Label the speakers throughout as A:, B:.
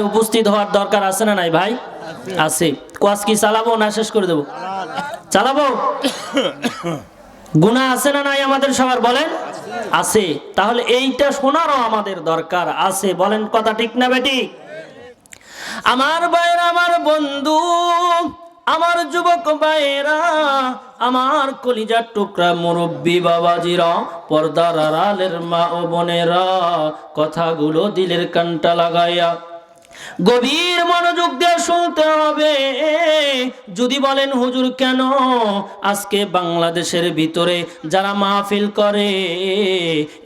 A: উপস্থিত হওয়ার দরকার আছে না নাই ভাই? আছে। কোয়াস কি চালাবো না শেষ করে দেবো? চালাবো। গুনাহ আছে না নাই আমাদের সবার? বলেন আছে। তাহলে এইটা শোনারও আমাদের দরকার আছে। বলেন কথা ঠিক না বেটি? আমার ভাইরা, আমার বন্ধু, আমার যুবক ভাইরা, আমার কলিজার টুকরা মুরব্বী বাবাজিরা, পর্দার আড়ালের মা ও বোনেরা, কথাগুলো দিলের কানটা লাগাইয়া গভীর মনোযোগ দিয়ে শুনতে হবে। যদি বলেন হুজুর কেন? আজকে বাংলাদেশের ভিতরে যারা মাহফিল করে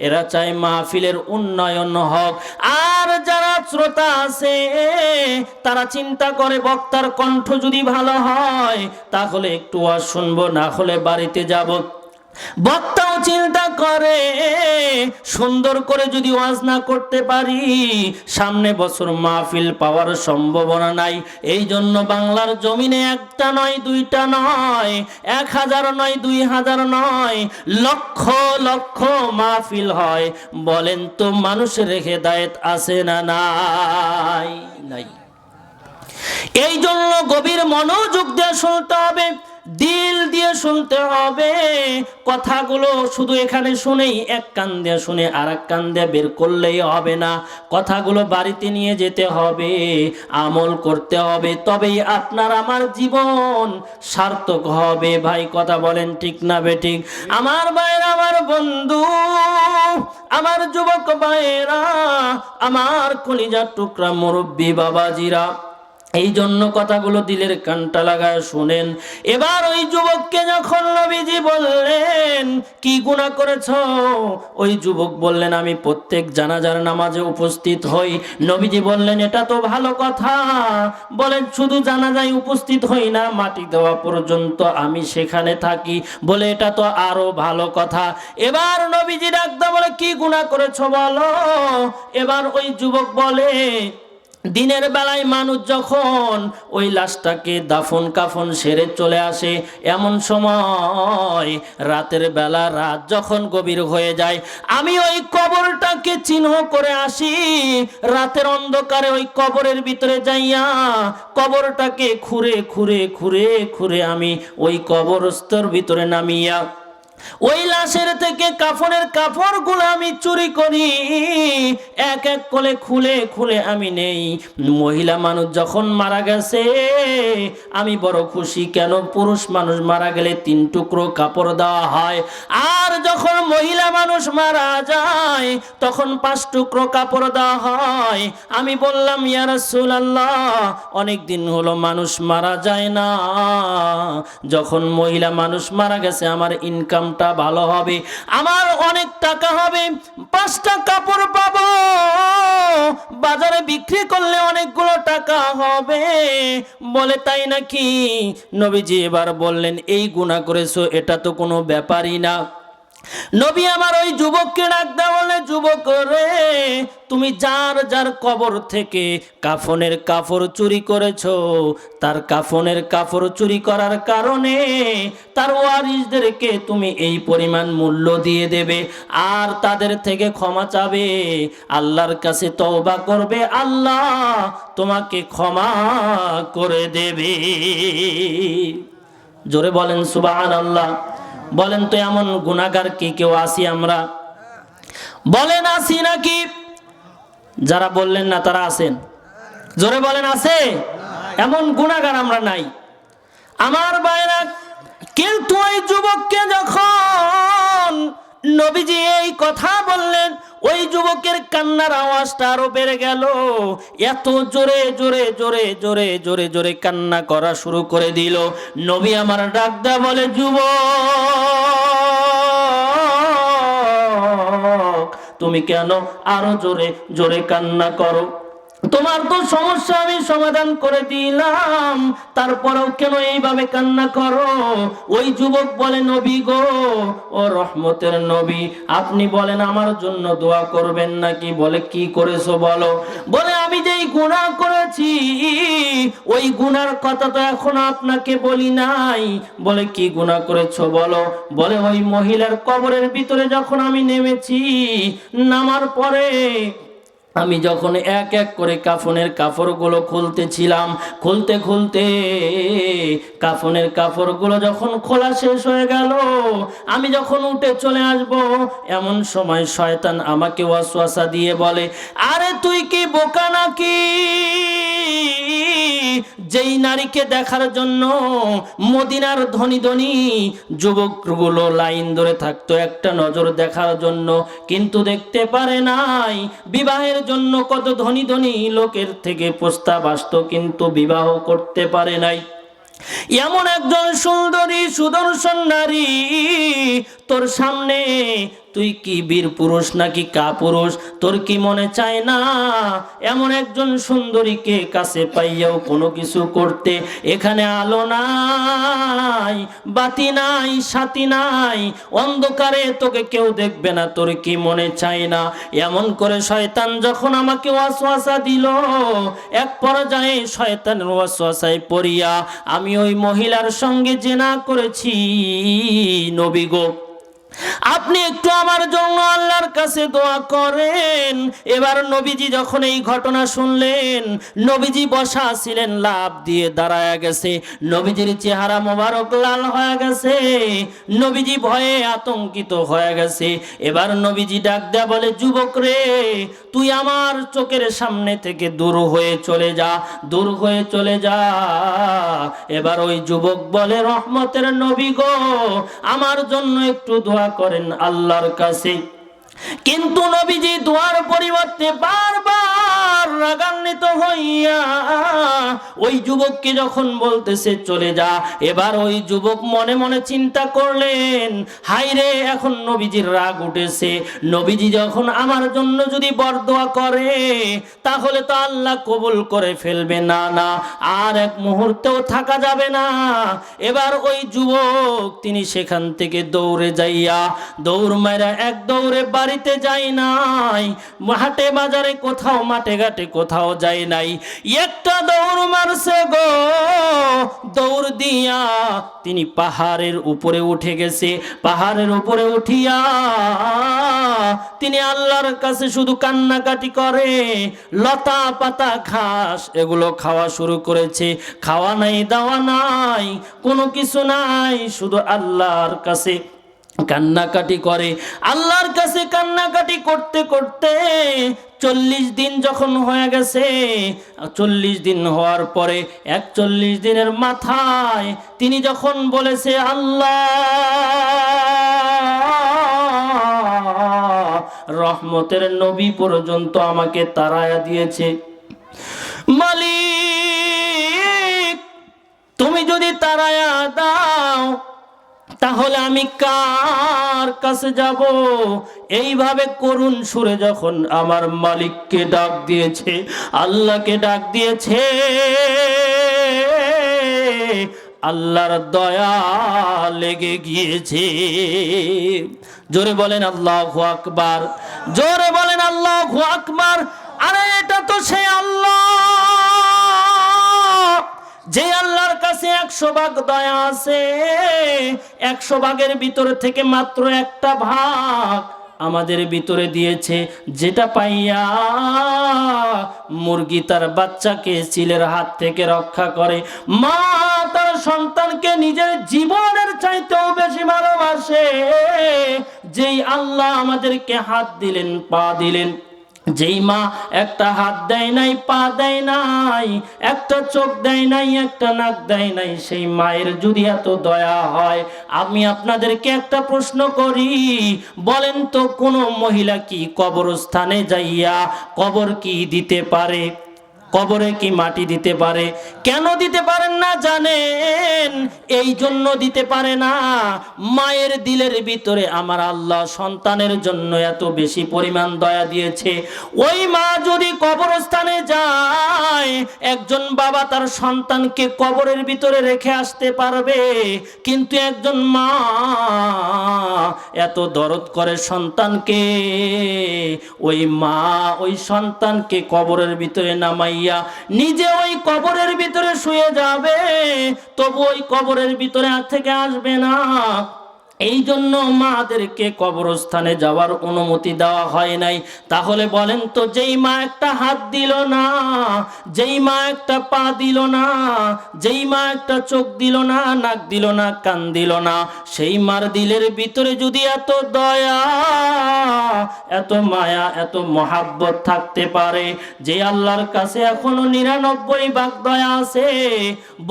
A: এরা চায় মাহফিলের উন্নয়ন হোক, আর যারা শ্রোতা আছে তারা চিন্তা করে বক্তার কণ্ঠ যদি ভালো হয় তাহলে একটু ওয়াজ শুনবো, না হলে বাড়িতে যাব। বক্তাও চিন্তা করে সুন্দর করে যদি ওয়াজ না করতে পারি সামনে বছর মাহফিল পাওয়ার সম্ভাবনা নাই। এই জন্য বাংলার জমিনে একটা নয়, দুইটা নয়, 1000 নয়, 2000 নয়, লক্ষ লক্ষ মাহফিল হয়। বলেন তো মানুষের হেদায়েত আছে না নাই? নাই। এই জন্য গভীর মনোযোগ দিয়ে শুনতে হবে, দিল দিয়ে শুনতে হবে। কথাগুলো শুধু এখানে শুনেই এক কান দিয়ে শুনে আর এক কান দিয়ে বের করলেই হবে না। কথাগুলো বাড়িতে নিয়ে যেতে হবে, আমল করতে হবে, তবেই আপনার আমার জীবন সার্থক হবে। ভাই কথা বলেন ঠিক না বেঠিক? আমার ভাইরা, আমার বন্ধু, আমার যুবক ভাইরা, আমার কলিজার টুকরা মুরব্বী বাবাজিরা, এই জন্য কথাগুলো দিলের কানটা লাগায় শুনেন। এবার ওই যুবককে যখন নবীজি বললেন কি গুনাহ করেছো, ওই যুবক বললেন আমি প্রত্যেক জানাজার নামাজে উপস্থিত হই। নবীজি বললেন এটা তো ভালো কথা। বলেন শুধু জানাজায় উপস্থিত হই না, মাটি দেওয়া পর্যন্ত আমি সেখানে থাকি। বলে এটা তো আরো ভালো কথা। এবার নবীজি ডাকতে বলে কি গুনাহ করেছো বলো। এবার ওই যুবক বলে দিনের বেলায় মানুষ যখন ওই লাশটাকে দাফন কাফন সেরে চলে আসে, এমন সময় রাতের বেলা রাত যখন গভীর হয়ে যায় আমি ওই কবরটাকে চিহ্ন করে আসি। রাতের অন্ধকারে ওই কবরের ভিতরে যাইয়া কবরটাকে খুঁড়ে খুঁড়ে খুঁড়ে খুঁড়ে আমি ওই কবরস্থর ভিতরে নামিয়া ওই লাশের থেকে কাফনের কাপড়গুলো আমি চুরি করি, এক এক করে খুলে খুলে আমি নেই। মহিলা মানুষ যখন মারা গেছে আমি বড় খুশি। কেন? পুরুষ মানুষ মারা গেলে 3 টুকরো কাপড় দেওয়া হয়, আর যখন মহিলা মানুষ মারা যায় তখন 5 টুকরো কাপড় দেওয়া হয়। আমি বললাম ইয়া রাসূলুল্লাহ, অনেক দিন হলো মানুষ মারা যায় না, যখন মহিলা মানুষ মারা গেছে আমার ইনকাম ভালো হবে, আমার অনেক টাকা হবে, 5টা কাপড় পাবো, বাজারে বিক্রি করলে অনেকগুলো টাকা হবে। বলে তাই নাকি? নবীজি এবার বললেন এই গুনাহ করেছো এটা তো কোনো ব্যাপারই না। নবী আমার ওই যুবককে ডাকতে বলে যুবক রে, তুমি যার যার কবর থেকে কাফনের কাপড় চুরি করেছো, তার কাফনের কাপড় চুরি করার কারণে তার ওয়ারিসদেরকে তুমি এই পরিমাণ মূল্য দিয়ে দেবে, আর তাদের থেকে ক্ষমা চাবে, আল্লাহর কাছে তওবা করবে, আল্লাহ তোমাকে ক্ষমা করে দেবে। জোরে বলেন সুবহানাল্লাহ। বলেন তো এমন গুনাহগার কি কেউ আছি আমরা? বলেন আছি নাকি? যারা বললেন না তারা আছেন, জোরে বলেন আছে? এমন গুনাহগার আমরা নাই আমার ভাইরা। কিন্তু ওই যুবককে যখন নবীজি এই কথা বললেন ওই যুবকের কান্নার আওয়াজটা আরো বেড়ে গেল। এত জোরে জোরে জোরে জোরে জোরে জোরে কান্না করা শুরু করে দিল। নবী আমার ডাক দেয়া বলে যুবক তুমি কেন আরো জোরে জোরে কান্না করো? তোমার তো সমস্যা আমি সমাধান করে দিলাম, তারপরেও কেন এইভাবে কান্না করো? ওই যুবক বলে নবী গো, ও রহমতের নবী, আপনি বলেন আমার জন্য দোয়া করবেন নাকি? বলে কি করেছো বলো? বলে আমি যেই গুনাহ করেছি ওই গুনার কথা তো এখনো আপনাকে বলি নাই। বলে কি গুনাহ করেছো বলো? বলে ওই মহিলার কবরের ভিতরে যখন আমি নেমেছি, নামার পরে আমি যখন এক এক করে কাফনের কাপড়গুলো খুলতেছিলাম, খুলতে খুলতে কাফনের কাপড়গুলো যখন খোলা শেষ হয়ে গেল, আমি যখন উঠে চলে আসব, এমন সময় শয়তান আমাকে ওয়াসওয়াসা দিয়ে বলে, আরে তুই কি বোকা নাকি? যেই নারীকে দেখার জন্য মদিনার ধনী ধনী যুবকগুলো লাইন ধরে থাকতো একটা নজর দেখার জন্য, কিন্তু দেখতে পারে নাই। বিবাহের জন্য কত ধনী ধনী লোকের থেকে প্রস্তাব আসতো, কিন্তু বিবাহ করতে পারে নাই। এমন একজন সুন্দরী সুদর্শন নারী তোর সামনে, তুই কি বীর পুরুষ নাকি কাপুরুষ? তোর কি মনে চায় না এমন একজন সুন্দরীকে কাছে পাইয়াও কোনো কিছু করতে? এখানে আলো নাই, বাতি নাই, সাথী নাই, অন্ধকারে তোকে কেউ দেখবে না, তোর কি মনে চায় না? এমন করে শয়তান যখন আমাকে ওয়াসওয়াসা দিল, এক পর্যায়ে শয়তানের ওয়াসওয়াসায় পড়িয়া আমি ওই মহিলার সঙ্গে জিনা করেছি। নবী গো, আপনি একটু আমার জন্য আল্লাহর কাছে দোয়া করেন। এবার নবীজি যখন এই ঘটনা শুনলেন, নবীজি বসা ছিলেন, লাফ দিয়ে দাঁড়ায় গেছে, নবীজির চেহারা মোবারক লাল হয়ে গেছে, নবীজি ভয়ে আতঙ্কিত হয়ে গেছে। এবার নবীজি ডাক দেয়া বলে, যুবক রে, তুই আমার চোখের সামনে থেকে দূর হয়ে চলে যা, দূর হয়ে চলে যা। এবার ওই যুবক বলে, রহমতের নবী গো, আমার জন্য একটু দোয়া করেন আল্লাহর কাছে। কিন্তু নবীজি দোয়ার পরিবর্তে বারবার রাগান্বিত হইয়া ওই যুবককে যখন বলতেছে চলে যা, এবার ওই যুবক মনে মনে চিন্তা করলেন, হায় রে, এখন নবীজির রাগ উঠেছে, নবীজি যখন আমার জন্য যদি বরদোয়া করে তাহলে তো আল্লাহ কবুল করে ফেলবে, না না, আর এক মুহূর্তেও থাকা যাবে না। এবার ওই যুবক তিনি সেখান থেকে দৌড়ে যাইয়া, দৌড় মারা এক দৌড়ে বাড়িতে যাই নাই, হাটে বাজারে কোথাও, মাঠে ঘাটে কোথাও যায় নাই, একটা দৌড় মারছে গো। দৌড় দিয়া তিনি পাহাড়ের উপরে উঠে গেছে, পাহাড়ের উপরে উঠিয়া তিনি আল্লাহর কাছে শুধু কান্নাকাটি করে, লতা পাতা ঘাস এগুলো খাওয়া শুরু করেছে। খাওয়া নাই, দাওয়া নাই, কোনো কিছু নাই, শুধু আল্লাহর কাছে কান্নাকাটি করে। আল্লাহর কাছে কান্নাকাটি করতে করতে 40 দিন যখন হয়ে গেছে, 40 দিন হওয়ার পরে 41 দিনের মাথায় তিনি যখন বলেছে, আল্লাহ রহমতের নবী পর্যন্ত আমাকে তাড়ায়া দিয়েছে, মালিক তুমি যদি তাড়ায়া দাও তাহলে আমি কার কাছে যাব? এইভাবে করুণ সুরে যখন আমার মালিককে ডাক দিয়েছে, আল্লাহকে ডাক দিয়েছে, আল্লাহর দয়া লেগে গিয়েছে। জোরে বলেন আল্লাহু আকবার, জোরে বলেন আল্লাহু আকবার। আরে এটা তো সেই আল্লাহ, যে আল্লাহর কাছে 100 ভাগ দয়া আছে, 100 ভাগের ভিতরে থেকে মাত্র একটা ভাগ আমাদের ভিতরে দিয়েছে, যেটা পাইয়া মুরগি তার বাচ্চাকে চিলের হাত থেকে রক্ষা করে, মা তার সন্তানকে নিজের জীবনের চাইতেও বেশি ভালোবাসে। যেই আল্লাহ আমাদেরকে হাত দিলেন, পা দিলেন, যেই মা একটা হাত দেয় নাই, পা দেয় নাই, একটা চোখ দেয় নাই, একটা নাক দেয় নাই, সেই মায়ের যদি এত দয়া হয়, আমি আপনাদেরকে একটা প্রশ্ন করি, বলেন তো কোন মহিলা কি কবরস্থানে যাইয়া কবর কি দিতে পারে? কবরে কি মাটি দিতে পারে? কেন দিতে পারেন না জানেন? এই জন্য দিতে পারে না, মায়ের দিলের ভিতরে আমার আল্লাহ সন্তানের জন্য এত বেশি পরিমাণ দয়া দিয়েছে। ওই মা যদি কবরস্থানে যায়, একজন বাবা তার সন্তানকে কবরের ভিতরে রেখে আসতে পারবে, কিন্তু একজন মা এত দরদ করে সন্তানকে, ওই মা ওই সন্তানকে কবরের ভিতরে নামাই নিজে ওই কবরের ভিতরে শুয়ে যাবে, তবু ওই কবরের ভিতরে থেকে আসবে না। এই জন্য মাদেরকে কবরস্থানে যাওয়ার অনুমতি দেওয়া হয় নাই। তাহলে বলেন তো, যেই মা একটা হাত দিল না, যেই মা একটা পা দিল না, যেই মা একটা চোখ দিল না, নাক দিল না, কান দিল না, সেই মার দিলের ভিতরে যদি এত দয়া, এত মায়া, এত মহাব্বত থাকতে পারে, যে আল্লাহর কাছে এখনো 99 ভাগ দয়া আছে,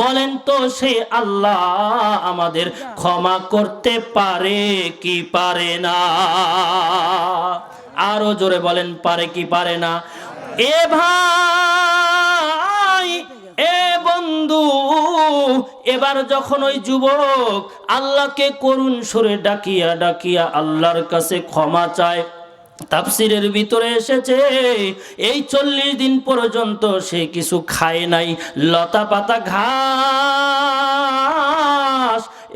A: বলেন তো সে আল্লাহ আমাদের ক্ষমা করতে পারে কি পারে না? আরো জোরে বলেন, পারে কি পারে না? এ ভাই, এ বন্ধু, এবার যখন ওই যুবক আল্লাহকে করুণ সুরে ডাকিয়া ডাকিয়া আল্লাহর কাছে ক্ষমা চায়, তাফসিরের ভিতরে এসেছে এই 40 দিন পর্যন্ত সে কিছু খায় নাই, লতা পাতা ঘাস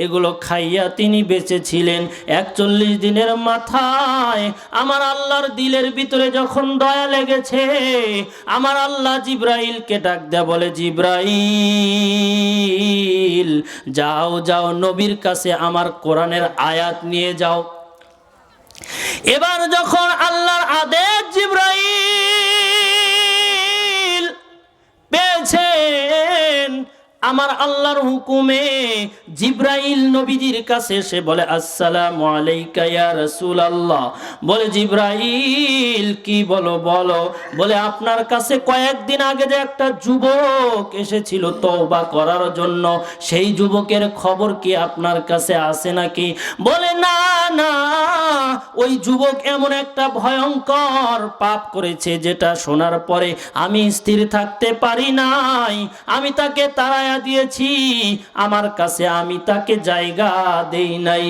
A: এগুলো খাইয়া তিনি বেঁচে ছিলেন। 41 দিনের মাথায় আমার আল্লাহর দিলের ভিতরে যখন দয়া লেগেছে, আমার আল্লাহ জিব্রাইলকে ডাক দেয়া বলে, জিব্রাইল যাও যাও, নবীর কাছে আমার কোরআনের আয়াত নিয়ে যাও। এবার যখন আল্লাহর আদেশ জিব্রাইল পেয়েছেন, আমার আল্লাহর হুকুমে জিব্রাইল নবীজির কাছে এসে বলে, আসসালামু আলাইকা ইয়া রাসূলুল্লাহ। বলে, জিব্রাইল কি বলো বলো। বলে, আপনার কাছে কয়েকদিন আগে যে একটা যুবক এসেছিল তওবা করার জন্য, সেই যুবকের খবর কি আপনার কাছে আছে নাকি? বলে, না না, ওই যুবক এমন একটা ভয়ঙ্কর পাপ করেছে যেটা শোনার পরে আমি স্থির থাকতে পারি নাই, আমি তাকে তাড়ায়া দিয়েছি, আমার কাছে আমি তাকে জায়গা দেই নাই।